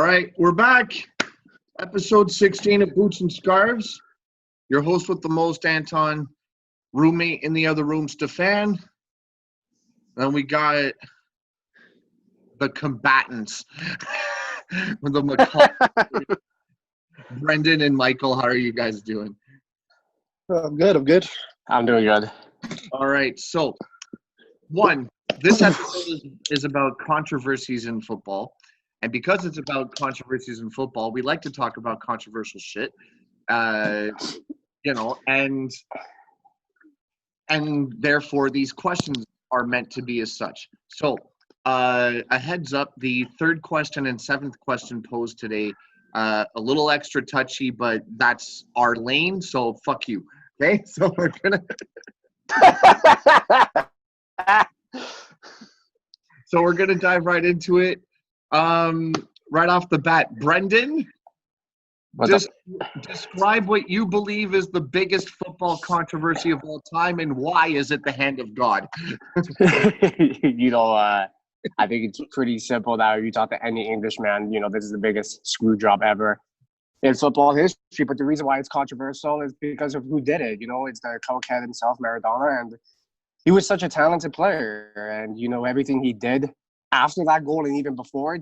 right, we're back. Episode 16 of Boots and Scarves. Your host with the most, Anton. Roommate in the other room, Stefan. Then we got the combatants. With the Brendan and Michael. How are you guys doing? I'm good. I'm doing good. All right, so this episode is about controversies in football. And because it's about controversies in football, we like to talk about controversial shit. And therefore these questions are meant to be as such. So a heads up, the third question and seventh question posed today, a little extra touchy, but that's our lane, so fuck you. Okay, so we're gonna dive right into it. Right off the bat, Brendan, describe what you believe is the biggest football controversy of all time, and why is it the hand of God? I think it's pretty simple now. You talk to any Englishman, this is the biggest screw job ever in football history. But the reason why it's controversial is because of who did it. It's the cokehead himself, Maradona, and he was such a talented player. And, everything he did after that goal and even before,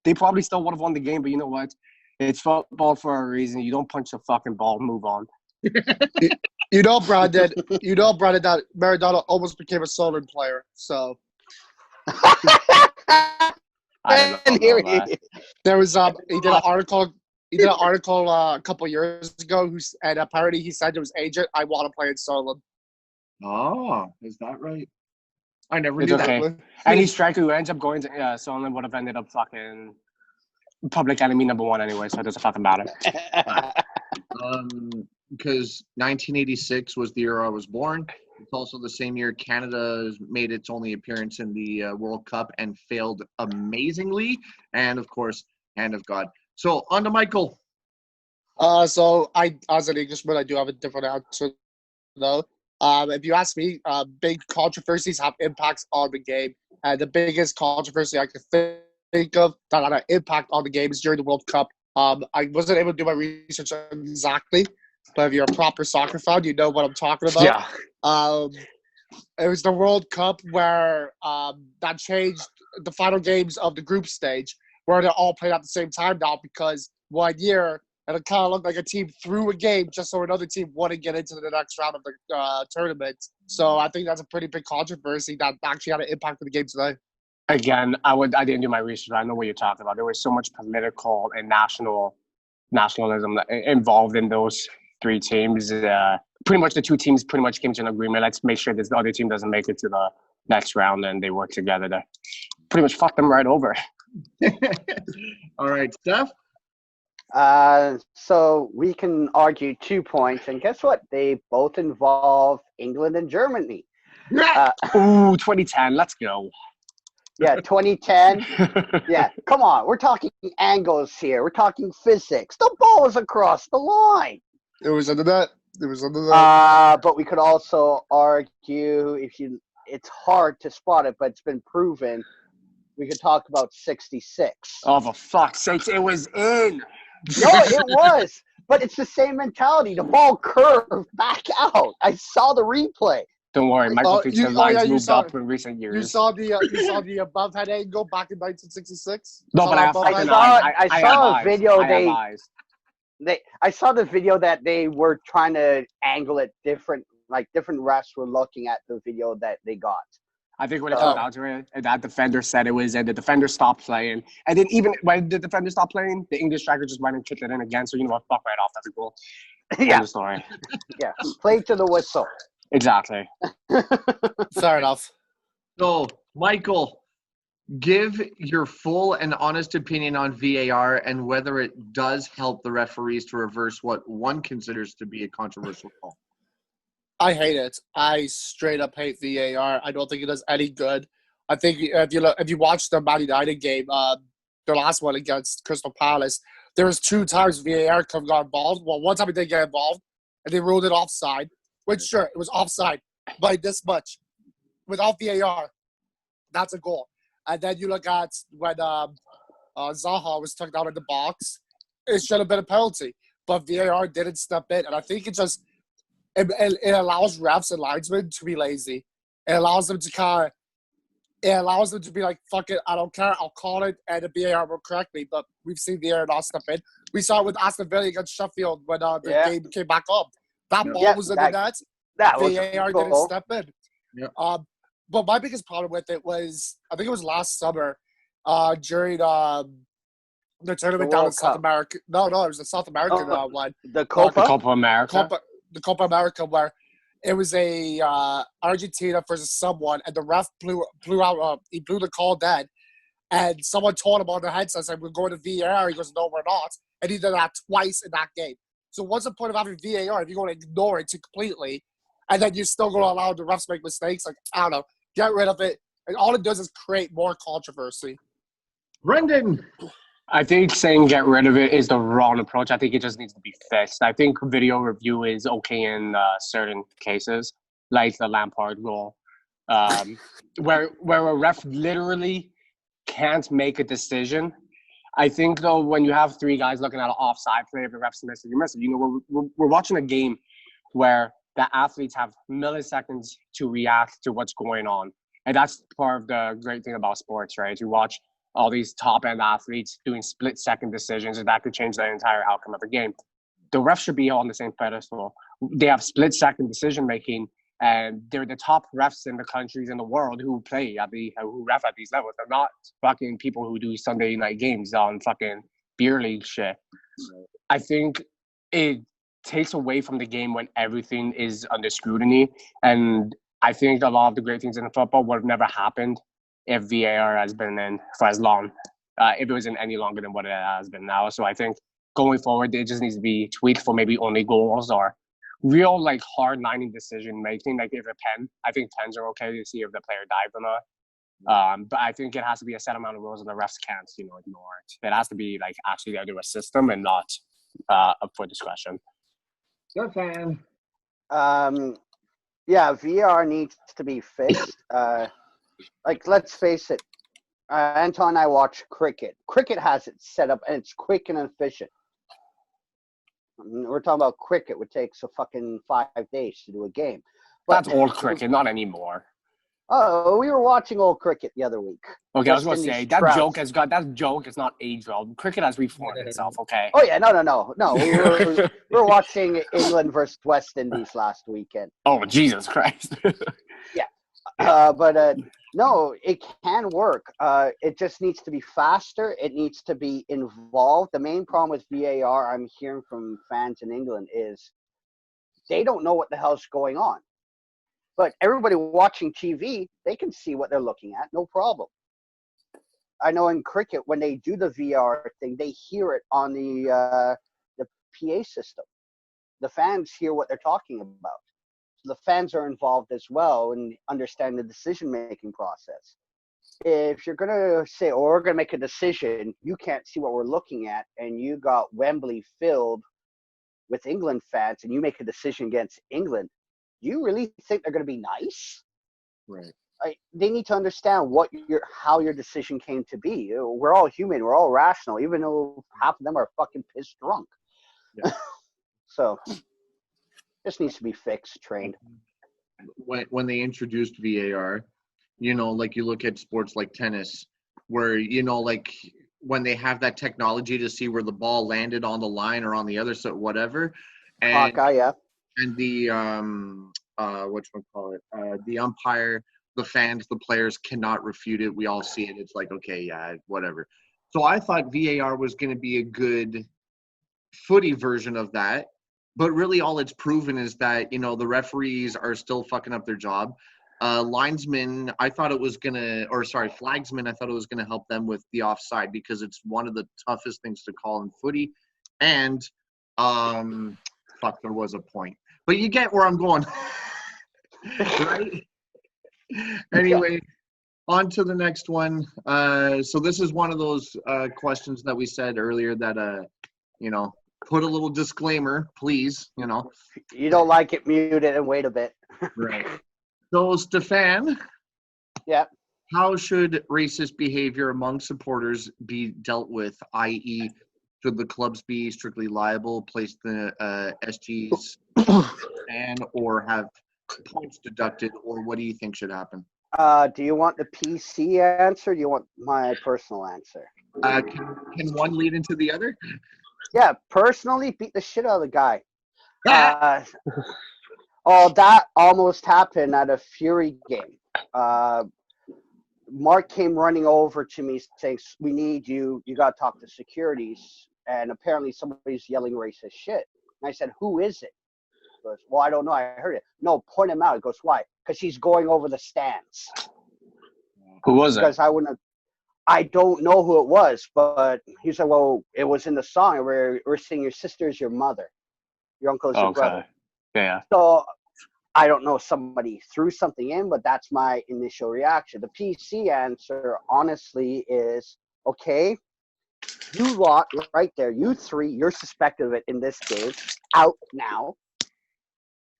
they probably still would have won the game. But you know what? It's football for a reason. You don't punch the fucking ball, move on. Brandon, that Maradona almost became a Solid player. So I don't know that. there was he did an article a couple years ago, and apparently he said to his agent, "I want to play in Solid." Oh, is that right? I never It's knew okay. that. Any striker who ends up going to Sunderland would have ended up fucking public enemy number one anyway, so it doesn't fucking matter. Because 1986 was the year I was born. It's also the same year Canada made its only appearance in the World Cup and failed amazingly. And, of course, hand of God. So, on to Michael. So I, as an Englishman, I do have a different answer, though. If you ask me, big controversies have impacts on the game. And the biggest controversy I could think of that had an impact on the game is during the World Cup. I wasn't able to do my research exactly, but if you're a proper soccer fan, you know what I'm talking about. Yeah. It was the World Cup where that changed the final games of the group stage, where they're all played at the same time now, because 1 year, and it kind of looked like a team threw a game just so another team wouldn't get into the next round of the tournament. So I think that's a pretty big controversy that actually had an impact on the game today. Again, I didn't do my research. I know what you're talking about. There was so much political and nationalism involved in those three teams. Pretty much the two teams came to an agreement. Let's make sure this the other team doesn't make it to the next round, and they work together to pretty much fuck them right over. All right, Steph? So we can argue 2 points, and guess what? They both involve England and Germany. 2010. Let's go. Yeah, 2010. Yeah, come on. We're talking angles here. We're talking physics. The ball was across the line. It was under that. But we could also argue, it's hard to spot it, but it's been proven. We could talk about 66. Oh, for fuck's sakes, it was in. No, it was. But it's the same mentality. The ball curved back out. I saw the replay. Don't worry, Michael thinks the lines moved up in recent years. You saw the above head angle back in 1966? No, but I saw a video. I saw the video that they were trying to angle it different. Like different refs were looking at the video that they got. I think when it comes down to it, that defender said it was, and the defender stopped playing. And then even when the defender stopped playing, the English striker just went and kicked it in again. So you know what? Fuck right off. That's a goal. Yeah. End of story. Yeah. Play to the whistle. Exactly. Fair enough. So, Michael, give your full and honest opinion on VAR and whether it does help the referees to reverse what one considers to be a controversial call. I hate it. I straight up hate VAR. I don't think it does any good. I think if you watch the Man United game, their last one against Crystal Palace, there was 2 times VAR got involved. Well, one time it did get involved, and they ruled it offside. Which, sure, it was offside by this much. Without VAR, that's a goal. And then you look at when Zaha was took down in the box, it should have been a penalty. But VAR didn't step in, and I think it allows refs and linesmen to be lazy. It allows them to be like, fuck it, I don't care, I'll call it, and the VAR will correct me. But we've seen VAR not step in. We saw it with Aston Villa against Sheffield when the game came back up. That ball was in the net. That was VAR didn't step in. Yeah. But my biggest problem with it was, I think it was last summer, during the tournament down in South America. No, it was the South American one. The Copa America. The Copa America, where it was a Argentina versus someone, and the ref blew the call dead, and someone told him on the headset, said, "We're going to VAR." He goes, "No, we're not," and he did that twice in that game. So what's the point of having VAR if you're going to ignore it completely, and then you're still going to allow the refs to make mistakes? Like, I don't know. Get rid of it. And all it does is create more controversy. Brendan. I think saying get rid of it is the wrong approach. I think it just needs to be fixed. I think video review is okay in certain cases, like the Lampard goal, where a ref literally can't make a decision. I think, though, when you have three guys looking at an offside play, if the ref's missing, you're missing. You know, we're watching a game where the athletes have milliseconds to react to what's going on. And that's part of the great thing about sports, right? You watch all these top-end athletes doing split-second decisions, and that could change the entire outcome of the game. The refs should be on the same pedestal. They have split-second decision-making, and they're the top refs in the countries in the world who ref at these levels. They're not fucking people who do Sunday night games on fucking beer league shit. I think it takes away from the game when everything is under scrutiny, and I think a lot of the great things in football would have never happened if VAR has been in for as long, if it was in any longer than what it has been now. So I think going forward, it just needs to be tweaked for maybe only goals or real, like, hard-lining decision-making. Like, if a pen, I think pens are okay to see if the player dived or not. But I think it has to be a set amount of rules, and the refs can't, ignore it. It has to be, like, actually under a system and not up for discretion. Good fan. Yeah, VR needs to be fixed. Like, let's face it, Anton and I watch cricket. Cricket has it set up, and it's quick and efficient. We're talking about cricket, which takes a fucking 5 days to do a game. But, that's old cricket, not anymore. Oh, we were watching old cricket the other week. Okay, I was going to say, that joke is not age-old. Cricket has reformed itself, okay? Oh, yeah, no. We were watching England versus West Indies last weekend. Oh, Jesus Christ. Yeah. No, it can work. It just needs to be faster. It needs to be involved. The main problem with VAR, I'm hearing from fans in England, is they don't know what the hell's going on. But everybody watching TV, they can see what they're looking at, no problem. I know in cricket, when they do the VR thing, they hear it on the PA system. The fans hear what they're talking about. The fans are involved as well and understand the decision-making process. If you're going to say, we're going to make a decision, you can't see what we're looking at, and you got Wembley filled with England fans, and you make a decision against England, do you really think they're going to be nice? Right. They need to understand how your decision came to be. We're all human. We're all rational, even though half of them are fucking pissed drunk. Yeah. So this needs to be fixed, trained. When they introduced VAR, like you look at sports like tennis, where, like when they have that technology to see where the ball landed on the line or on the other side, whatever. And, Hawkeye, yeah. And the, the umpire, the fans, the players cannot refute it. We all see it. It's like, okay, yeah, whatever. So I thought VAR was going to be a good footy version of that. But really all it's proven is that, the referees are still fucking up their job. Flagsmen, I thought it was going to help them with the offside because it's one of the toughest things to call in footy. And, there was a point. But you get where I'm going. Right? Anyway, on to the next one. So this is one of those questions that we said earlier that, put a little disclaimer, please, You don't like it, mute it and wait a bit. Right. So, Stefan. Yeah. how should racist behavior among supporters be dealt with, i.e., should the clubs be strictly liable, place the SGs and or have points deducted, or what do you think should happen? Do you want the PC answer? Or do you want my personal answer? Can one lead into the other? Yeah, personally, beat the shit out of the guy. That almost happened at a Fury game. Mark came running over to me saying, "We need you. You got to talk to securities." And apparently somebody's yelling racist shit. And I said, "Who is it?" He goes, "Well, I don't know. I heard it." "No, point him out." He goes, "Why?" "Because he's going over the stands." Who was it? Because I don't know who it was, but he said, "Well, it was in the song. We're saying your sister is your mother. Your uncle is your brother." Yeah. So I don't know if somebody threw something in, but that's my initial reaction. The PC answer, honestly, is okay. You lot right there, you three, you're suspected of it in this game. Out now.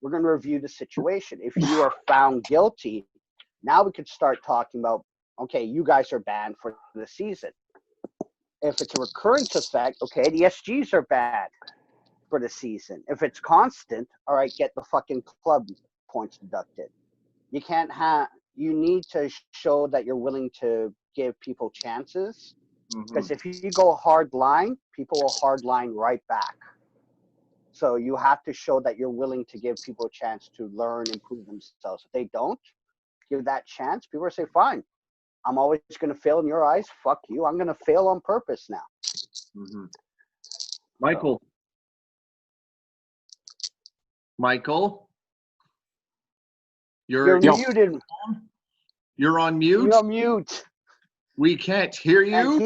We're going to review the situation. If you are found guilty, now we could start talking about, okay, you guys are banned for the season. If it's a recurrence effect, okay, the SGs are banned for the season. If it's constant, all right, get the fucking club points deducted. You can't have, you need to show that you're willing to give people chances. Because if you go hard line, people will hard line right back. So you have to show that you're willing to give people a chance to learn, improve themselves. If they don't give that chance, people will say, fine, I'm always going to fail in your eyes. Fuck you. I'm going to fail on purpose now. Michael. Michael? You're muted. You're on mute? You're on mute. We can't hear you.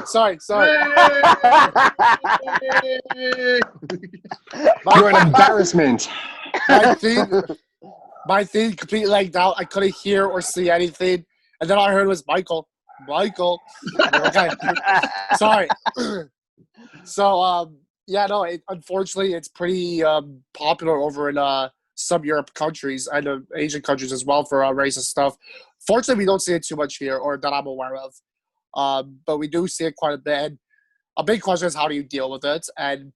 Sorry. You're an embarrassment. My feed completely lagged out. I couldn't hear or see anything. And then all I heard was Michael. Okay. Sorry. So, unfortunately, it's pretty popular over in some Europe countries and Asian countries as well for racist stuff. Fortunately, we don't see it too much here, or that I'm aware of. But we do see it quite a bit. And a big question is, how do you deal with it? And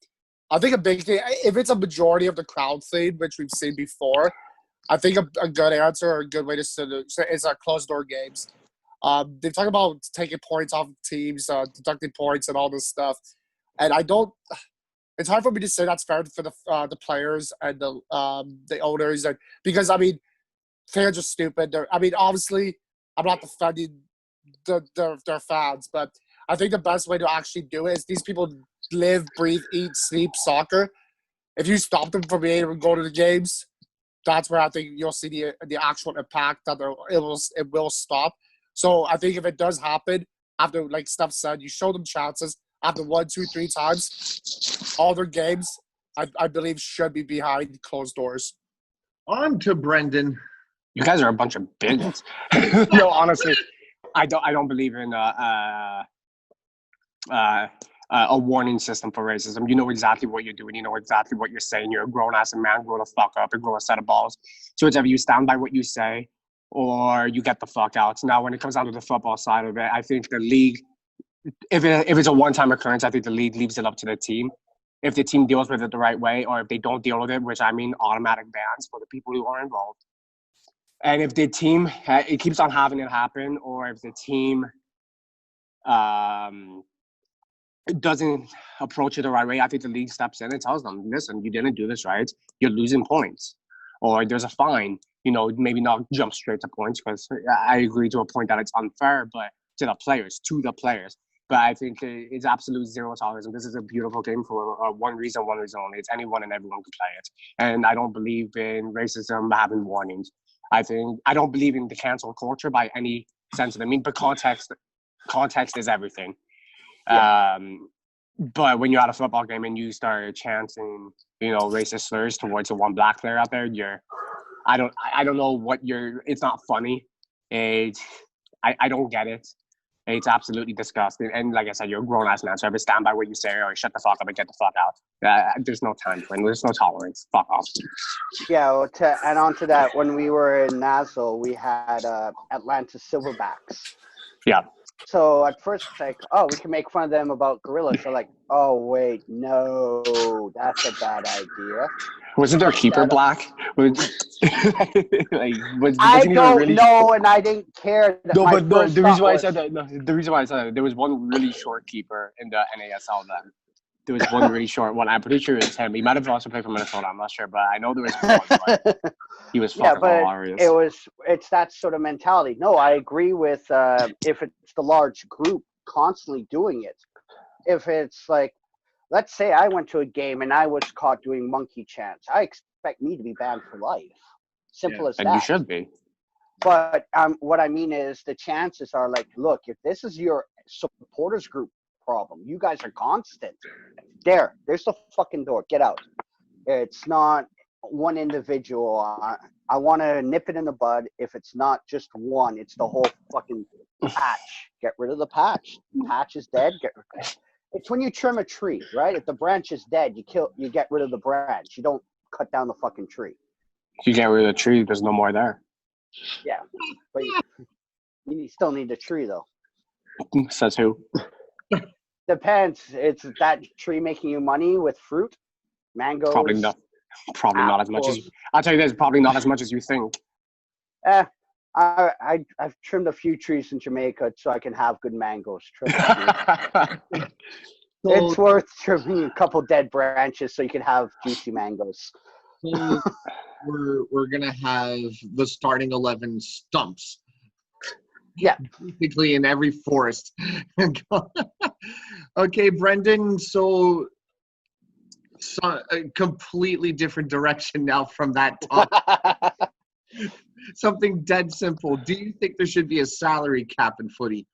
I think a big thing, if it's a majority of the crowd thing, which we've seen before, I think a good answer or a good way to say it is closed-door games. They talk about taking points off of teams, deducting points and all this stuff. And it's hard for me to say that's fair for the players and the owners. And because, I mean, fans are stupid. Obviously, I'm not defending their fans, but I think the best way to actually do it is these people live, breathe, eat, sleep soccer. If you stop them from being able to go to the games, that's where I think you'll see the actual impact that it will stop. So I think if it does happen, after, like Steph said, you show them chances after 1, 2, 3 times, all their games, I believe, should be behind closed doors. On to Brendan. You guys are a bunch of bigots. No, honestly, I don't believe in a warning system for racism. You know exactly what you're doing. You know exactly what you're saying. You're a grown-ass man. Grow the fuck up and grow a set of balls. So it's either you stand by what you say or you get the fuck out. Now, when it comes down to the football side of it, I think the league, if it's a one-time occurrence, I think the league leaves it up to the team. If the team deals with it the right way, or if they don't deal with it, which I mean automatic bans for the people who are involved. And if the team, it keeps on having it happen, or if the team doesn't approach it the right way, I think the league steps in and tells them, listen, you didn't do this right. You're losing points. Or there's a fine, maybe not jump straight to points, because I agree to a point that it's unfair, but to the players. But I think it's absolute zero tolerance. And this is a beautiful game for one reason only. It's anyone and everyone can play it. And I don't believe in racism having warnings. I don't believe in the cancel culture by any sense of it. I mean, but context is everything. Yeah. But when you're at a football game and you start chanting, racist slurs towards the one black player out there, I don't know what it's not funny. I don't get it. It's absolutely disgusting. And like I said, you're a grown ass man, so either stand by what you say or shut the fuck up and get the fuck out. There's no time for it. There's no tolerance. Fuck off. Yeah, well, to add on to that, when we were in Nassau, we had Atlanta Silverbacks. Yeah. So at first, it's like, oh, we can make fun of them about gorillas. So like, oh wait, no, that's a bad idea. Wasn't their keeper black? Like, I wasn't don't know, and I didn't care. No, My but no. first The reason thought why I was- said that, no, the reason why I said that, there was one really short keeper in the NASL then. There was one really short one. I'm pretty sure it's him. He might have also played for Minnesota. I'm not sure, but I know there was one. But he was Yeah, fucking but hilarious. it's that sort of mentality. No, I agree with if it's the large group constantly doing it. If it's like, let's say I went to a game and I was caught doing monkey chants, I expect me to be banned for life. Simple as And that. you should be. But what I mean is the chances are like, look, if this is your supporters group problem, you guys are constant. There's the fucking door. Get out. It's not one individual. I want to nip it in the bud. If it's not just one, it's the whole fucking patch. Get rid of the patch. Patch is dead. It's when you trim a tree, right? If the branch is dead, you get rid of the branch. You don't cut down the fucking tree. If you get rid of the tree, there's no more there. Yeah, but you still need the tree though. Says who? Depends. It's that tree making you money with fruit, mangoes. Probably not. Probably not as much as. I'll tell you this. Probably not as much as you think. I've trimmed a few trees in Jamaica so I can have good mangoes. Trust me. It's worth trimming a couple dead branches so you can have juicy mangoes. We're gonna have the starting 11 stumps. Yeah, basically in every forest. Okay, Brendan. So a completely different direction now from that topic. Something dead simple. Do you think there should be a salary cap in footy?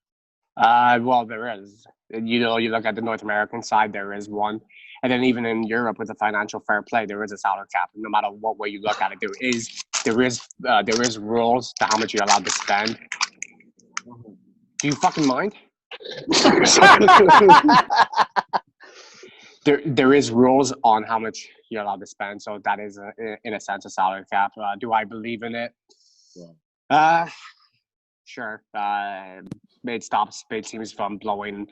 Well, there is. You know, you look at the North American side, there is one. And then even in Europe with the financial fair play, there is a salary cap. No matter what way you look at it, there is rules to how much you're allowed to spend. Do you fucking mind? There is rules on how much you're allowed to spend, so that is in a sense a salary cap. Do I believe in it? Yeah. Sure. It stops teams from blowing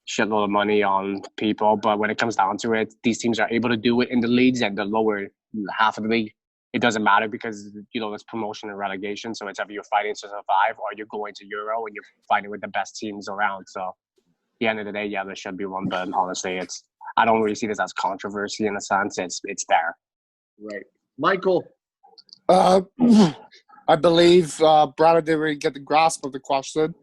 shitload of money on people, but when it comes down to it, these teams are able to do it in the leagues and the lower half of the league. It doesn't matter because, you know, it's promotion and relegation, so it's either you're fighting to survive or you're going to Euro and you're fighting with the best teams around. So at the end of the day, yeah, there should be one, but honestly, I don't really see this as controversy in a sense. It's there. Right. Michael. I believe Brandon didn't really get the grasp of the question.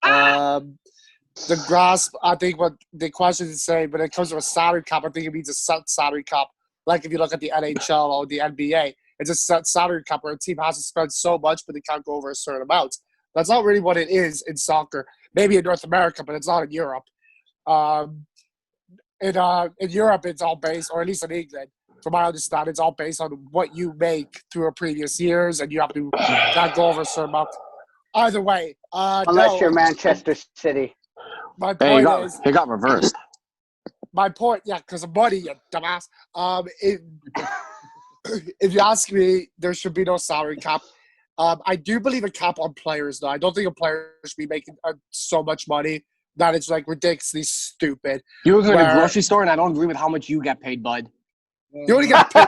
The grasp, I think what the question is saying, when it comes to a salary cap, I think it means a set salary cap. Like if you look at the NHL or the NBA, it's a set salary cap where a team has to spend so much, but they can't go over a certain amount. That's not really what it is in soccer. Maybe in North America, but it's not in Europe. In Europe, it's all based, or at least in England, from my understanding, it's all based on what you make through a previous years, and you have to not go over a certain amount. Either way, unless you're Manchester City. My point is, it got reversed. My point, yeah, because of money, you dumbass. If you ask me, there should be no salary cap. I do believe a cap on players, though. I don't think a player should be making so much money that it's like ridiculously stupid. You go to the grocery store, and I don't agree with how much you get paid, bud. You only get paid.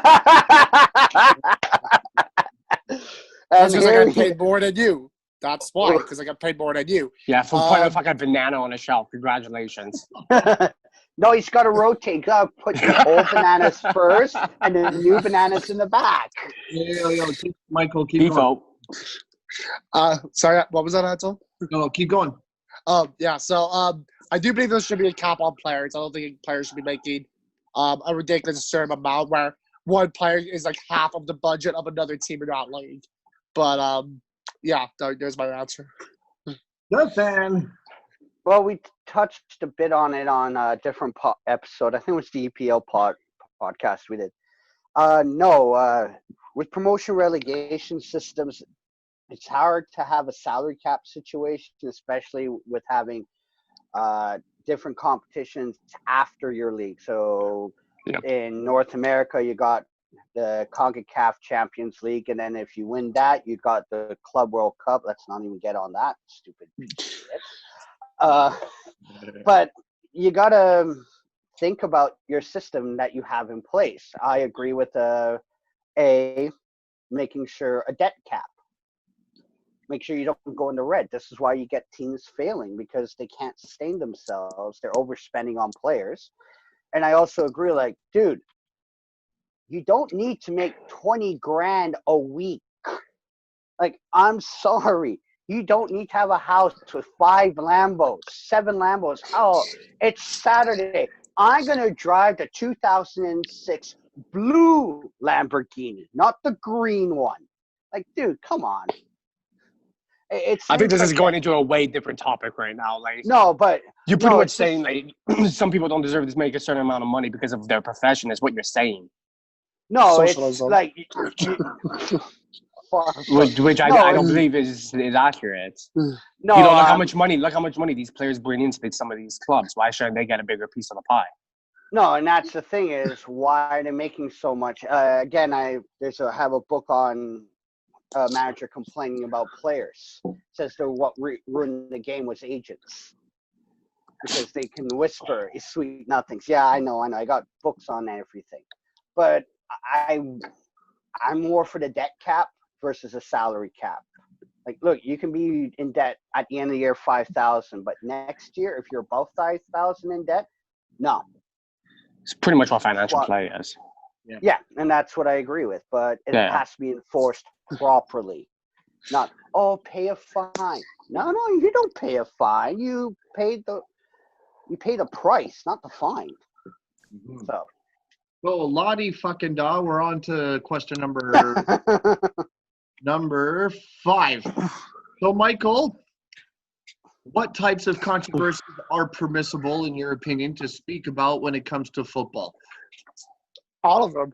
That's because I got paid more than you. That's why, because I got paid more than you. Yeah, for putting a fucking banana on a shelf. Congratulations. No, he's got to rotate. You got to put the old bananas first and then new bananas in the back. Michael, keep going. Sorry, what was that, Anton? No, keep going. Yeah, so I do believe there should be a cap on players. I don't think players should be making a ridiculous certain amount where one player is like half of the budget of another team in that league. But, yeah, there's my answer. Good, fan. Well, we touched a bit on it on a different episode. I think it was the EPL podcast we did. With promotion relegation systems, it's hard to have a salary cap situation, especially with having different competitions after your league. So Yep. in North America, you got the CONCACAF Champions League, and then if you win that, you got the Club World Cup. Let's not even get on that stupid shit. But you gotta think about your system that you have in place. I agree with making sure a debt cap. Make sure you don't go into red. This is why you get teams failing, because they can't sustain themselves. They're overspending on players. And I also agree, like, dude, you don't need to make 20 grand a week. Like, I'm sorry. You don't need to have a house with 5 Lambos, 7 Lambos. Oh, it's Saturday. I'm going to drive the 2006 blue Lamborghini, not the green one. Like, dude, come on. I think this is going into a way different topic right now. Like, no, but you're pretty no, much saying like some people don't deserve to make a certain amount of money because of their profession. Is what you're saying. No, Socialism. it's like Which I don't believe is accurate. No, Look how much money these players bring into some of these clubs. Why shouldn't they get a bigger piece of the pie? No, and that's the thing is why they're making so much. Again, I have a book on a manager complaining about players. It says that what ruined the game was agents, because they can whisper sweet nothings. Yeah, I know. I got books on everything, but I'm more for the debt cap versus a salary cap. Like, look, you can be in debt at the end of the year 5,000, but next year, if you're above 5,000 in debt, no. It's pretty much what financial play is. Yeah, and that's what I agree with. But it has to be enforced properly. Not, pay a fine. No, you don't pay a fine. You pay the price, not the fine. Mm-hmm. So Lottie fucking da, we're on to question number 5. So, Michael, what types of controversies are permissible, in your opinion, to speak about when it comes to football? All of them.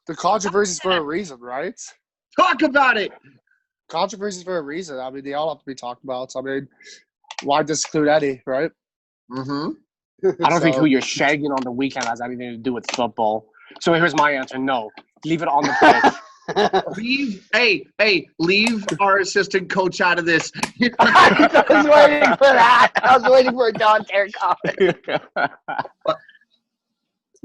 The controversies for a reason, right? Talk about it. Controversies for a reason. I mean, they all have to be talked about. So, I mean, why exclude any, right? Mm-hmm. I don't think who you're shagging on the weekend has anything to do with football. So here's my answer: no. Leave it on the pitch. Leave our assistant coach out of this. I was waiting for that. I was waiting for a John Terry comment.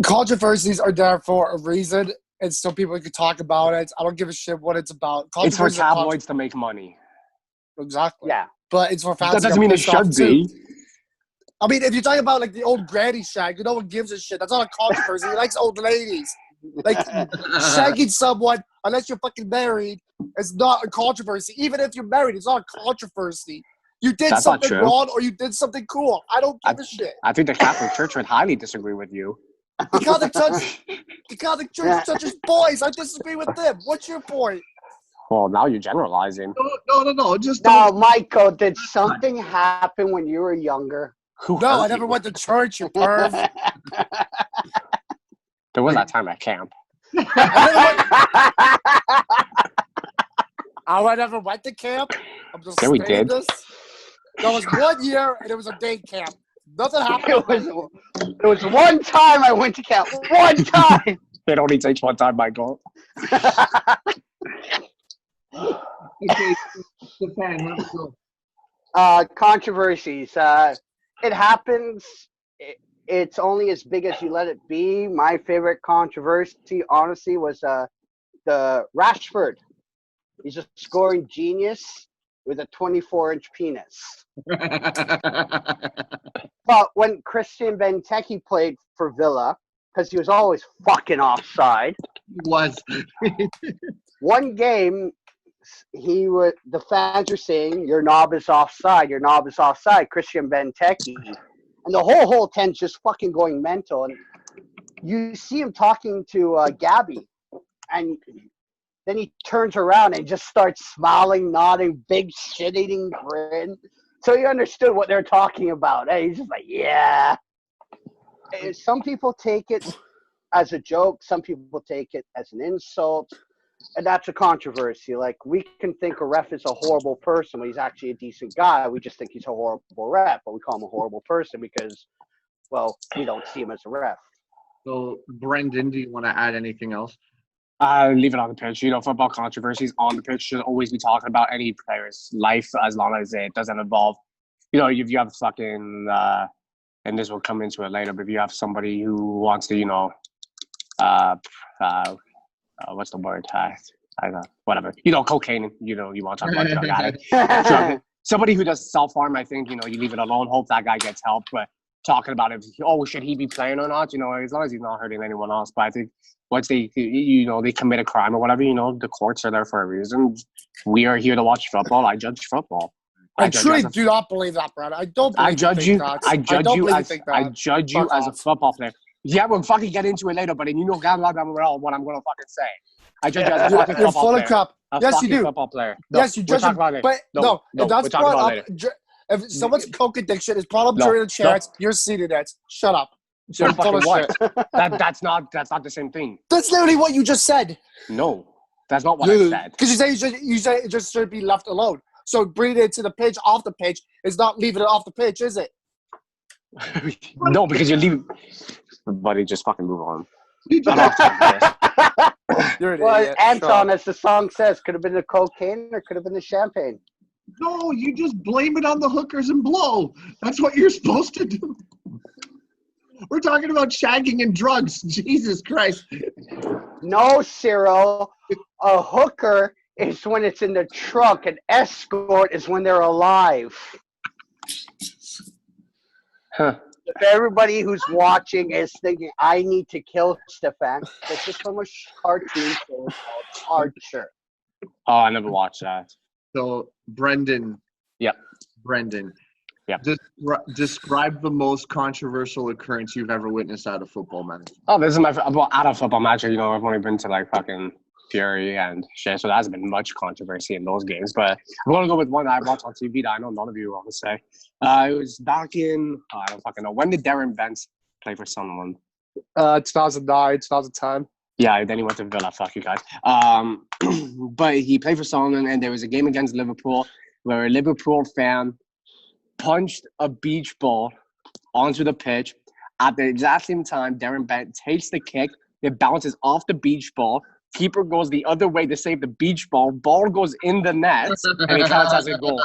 Controversies are there for a reason, and so people can talk about it. I don't give a shit what it's about. It's for tabloids to make money. Exactly. Yeah. But it's for fans. That doesn't mean it should be. I mean, if you're talking about like the old granny shag, no one gives a shit. That's not a controversy. He likes old ladies. Like, shagging someone, unless you're fucking married, is not a controversy. Even if you're married, it's not a controversy. You did something wrong or you did something cool. I don't give a shit. I think the Catholic Church would highly disagree with you. The Catholic Church touches boys. I disagree with them. What's your point? Well, now you're generalizing. No. Just Michael, did something happen when you were younger? No, I never went to church, you perv. There was that time at camp. I never went to camp. I'm just we did. This. There was 1 year, and it was a day camp. Nothing happened. It was one time I went to camp. One time. It only takes one time, Michael. Okay, Stefan, let's go. Controversies. It happens. It's only as big as you let it be. My favorite controversy, honestly, was the Rashford. He's a scoring genius with a 24-inch penis. But when Christian Benteke played for Villa, because he was always fucking offside. He was. One game, the fans were saying, "Your knob is offside. Your knob is offside." Christian Benteke, and the whole tent's just fucking going mental. And you see him talking to Gabby, and then he turns around and just starts smiling, nodding, big shit-eating grin. So he understood what they're talking about. Hey, he's just like, yeah. Some people take it as a joke. Some people take it as an insult. And that's a controversy. Like, we can think a ref is a horrible person when he's actually a decent guy. We just think he's a horrible ref, but we call him a horrible person because, well, we don't see him as a ref. So, Brendan, do you want to add anything else? Leave it on the pitch. Football controversies on the pitch should always be talking about any player's life as long as it doesn't involve, if you have fucking, and this will come into it later, but if you have somebody who wants to, what's the word? I don't know, whatever. Cocaine, you want to talk about drug addict. Somebody who does self-harm, I think, you leave it alone, hope that guy gets help, but talking about if, should he be playing or not, as long as he's not hurting anyone else. But I think once they commit a crime or whatever, the courts are there for a reason. We are here to watch football. I judge football. I truly do not believe that, Brad. I don't believe I judge you. I judge you as a off. football player. Yeah, we'll fucking get into it later, but God, what I'm going to fucking say. I judge you as a fucking You're football full player. of crap. Yes, you do. Football player. No, Yes, you judge him. But no, if that's brought up, if someone's coke addiction is brought up during a chance, you're seated at. Shut up. You're fucking what? That's not the same thing. That's literally what you just said. No, that's not what I said. Because you say it just should be left alone. So bringing it to the pitch, off the pitch, is not leaving it off the pitch, is it? No, because you're leaving. Buddy, just fucking move on. You're an Well, idiot. Anton, as the song says, could have been the cocaine or could have been the champagne. No, you just blame it on the hookers and blow. That's what you're supposed to do. We're talking about shagging and drugs. Jesus Christ. No, Cyril. A hooker is when it's in the trunk. An escort is when they're alive. Huh. If everybody who's watching is thinking, I need to kill Stefan, this is from a cartoon show called Archer. Oh, I never watched that. So, Brendan. Yep. Brendan. Yep. Describe the most controversial occurrence you've ever witnessed at a football match. Oh, this is at a football match. I've only been to like fucking Fury and shit, so there hasn't been much controversy in those games. But I'm going to go with one that I watched on TV that I know none of you want to say. It was back in, I don't fucking know. When did Darren Bent play for Sunderland? 2009, 2010. Yeah, then he went to Villa. Fuck you guys. But he played for Sunderland, and there was a game against Liverpool where a Liverpool fan punched a beach ball onto the pitch. At the exact same time, Darren Bent takes the kick. It bounces off the beach ball. Keeper goes the other way to save the beach ball. Ball goes in the net, and it counts as a goal.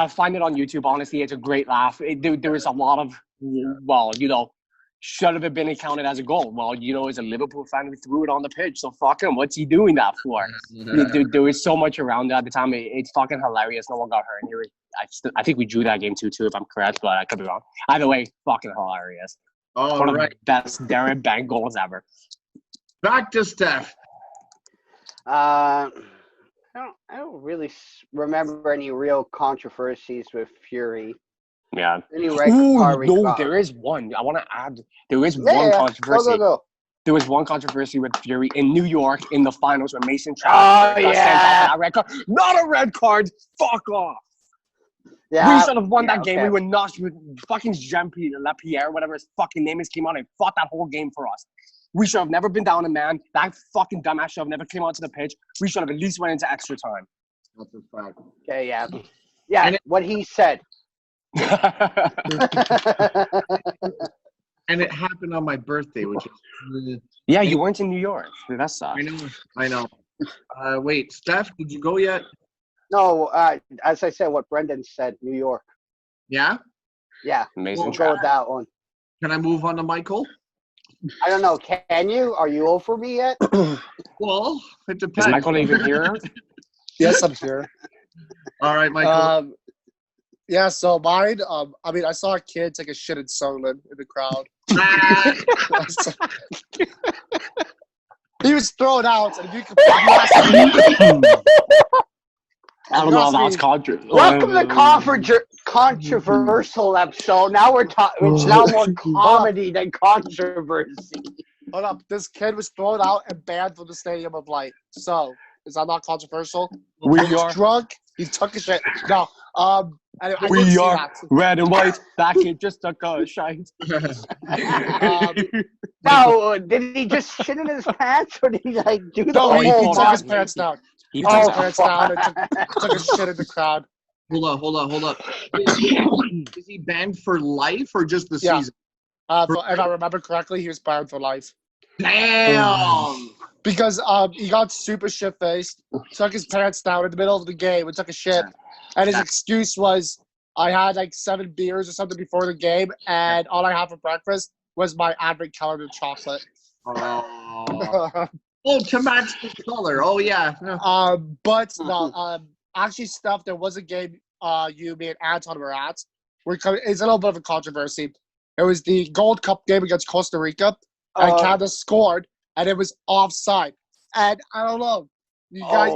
Find it on YouTube. Honestly, it's a great laugh. There was a lot of, should have it been counted as a goal? Well, as a Liverpool fan, we threw it on the pitch. So fuck him. What's he doing that for? There was so much around it at the time. It's fucking hilarious. No one got hurt. I think we drew that game 2-2 if I'm correct, but I could be wrong. Either way, fucking hilarious. One of the best Darren Bent goals ever. Back to Steph. I don't really remember any real controversies with Fury. Yeah. Any red card we got. There is one. I want to add. There is one controversy. Go. There was one controversy with Fury in New York in the finals where Mason Trout got sent off for that red card. Not a red card. Fuck off. Yeah, we should have won that game. Okay. We were not. Fucking Jean-Pierre, whatever his fucking name is, came on and fought that whole game for us. We should have never been down a man. That fucking dumbass should have never came onto the pitch. We should have at least went into extra time. That's a fact. Okay, yeah. Yeah, what he said. And it happened on my birthday, which is... Yeah, you weren't in New York. That sucks. I know. Wait, Steph, did you go yet? No, as I said, what Brendan said, New York. Yeah? Yeah, Amazing. we'll go with that one. Can I move on to Michael? I don't know. Can you? Are you over me yet? Well, it depends. Is Michael even here? Yes, I'm here. All right, Michael. Yeah, so mine, I saw a kid take a shit in Sunderland in the crowd. He was thrown out, and if you could I don't know if that's controversial. Welcome to controversial episode. Now we're talking. It's now more comedy than controversy. Hold up, this kid was thrown out and banned from the Stadium of Light. So, is that not controversial? He was drunk. He took a shit. No, anyway, we are red and white. That kid just took a shite. No, did he just shit in his pants, or did he like do the No, he he pulled took his out. pants down. He He pulled took his out. pants down and took a shit in the crowd. Hold up. Is he banned for life or just the Yeah. season? If I remember correctly, he was banned for life. Damn. Because he got super shit faced, took his pants down in the middle of the game and took a shit. And his excuse was, I had like 7 beers or something before the game, and all I had for breakfast was my advent calendar chocolate. Oh, to match the color. Oh yeah. But no, actually, stuff. There was a game you, me, and Anton were at. It's a little bit of a controversy. It was the Gold Cup game against Costa Rica, and Canada scored, and it was offside. And I don't know, you guys,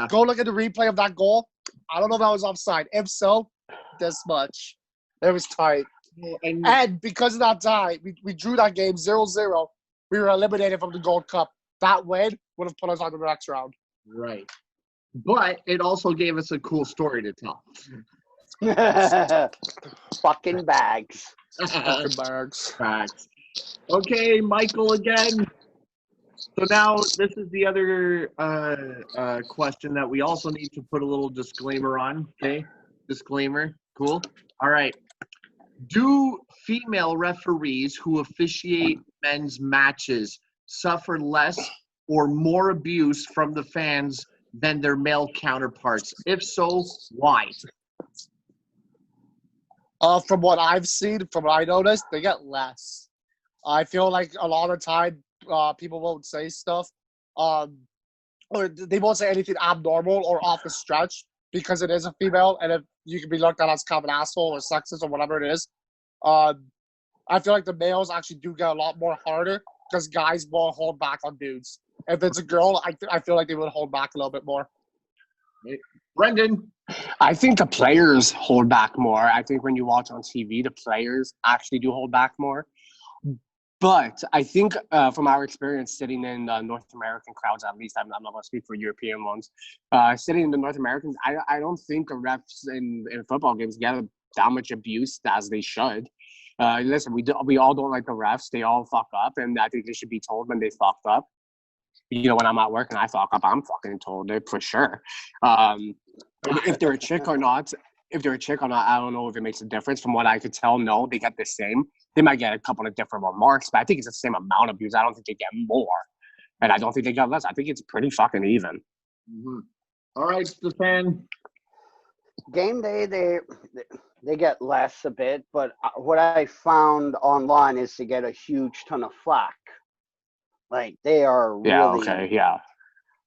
go look at the replay of that goal. I don't know if that was offside. If so, this much. It was tight. And because of that tie, we drew that game 0-0. We were eliminated from the Gold Cup. That win would have put us on to the next round. Right. But it also gave us a cool story to tell. Fucking bags. Fucking bags. Facts. Okay, Michael again. So now this is the other question that we also need to put a little disclaimer on. Okay, disclaimer. Cool. All right. Do female referees who officiate men's matches suffer less or more abuse from the fans than their male counterparts? If so, why? From what I've seen, from what I noticed, they get less. I feel like a lot of the time, people won't say stuff, or they won't say anything abnormal or off the stretch because it is a female, and if you can be looked at as kind of an asshole or sexist or whatever it is. I feel like the males actually do get a lot more harder because guys won't hold back on dudes. If it's a girl, I feel like they would hold back a little bit more. Brendan? I think the players hold back more. I think when you watch on TV, the players actually do hold back more. But I think from our experience sitting in North American crowds, at least, I'm not going to speak for European ones, sitting in the North Americans, I don't think the refs in football games get that much abuse as they should. Listen, we all don't like the refs. They all fuck up, and I think they should be told when they fucked up. You know, when I'm at work and I fuck up, I'm fucking told it for sure. If they're a chick or not, I don't know if it makes a difference. From what I could tell, no, they get the same. They might get a couple of different remarks, but I think it's the same amount of abuse. I don't think they get more, and I don't think they get less. I think it's pretty fucking even. Mm-hmm. All right, Stefan. Game day, they get less a bit, but what I found online is they get a huge ton of flack. Like, they are really... Yeah, okay, yeah.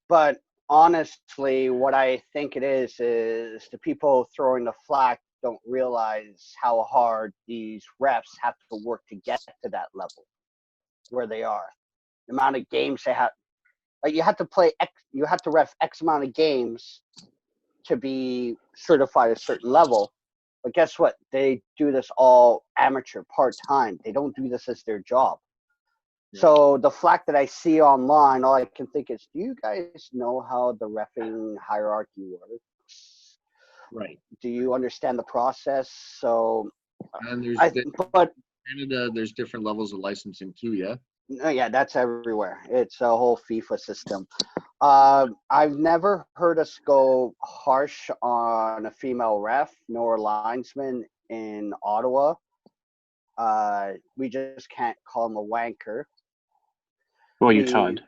But honestly, what I think it is the people throwing the flack don't realize how hard these refs have to work to get to that level where they are. The amount of games they have... Like, you have to ref X amount of games to be certified a certain level. But guess what? They do this all amateur, part-time. They don't do this as their job. Yeah. So the flack that I see online, all I can think is, do you guys know how the reffing hierarchy works? Right. Do you understand the process? So, and there's but Canada, there's different levels of licensing too, yeah? Yeah, that's everywhere. It's a whole FIFA system. I've never heard us go harsh on a female ref nor linesman in Ottawa. We just can't call him a wanker. Well, you could.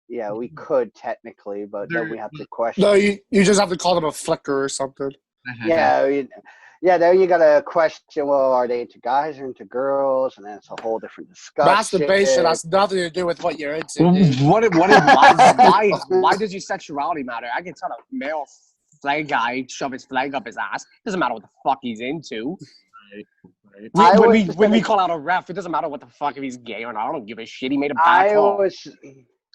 Yeah, we could technically, but then we have to question. No, you just have to call them a flicker or something. Yeah, there you got to question, well, are they into guys or into girls? And then it's a whole different discussion. Masturbation has nothing to do with what you're into. Why does your sexuality matter? I can tell a male flag guy shove his flag up his ass. Doesn't matter what the fuck he's into. Right. When we call out a ref, it doesn't matter what the fuck if he's gay or not. I don't give a shit. He made a bad call.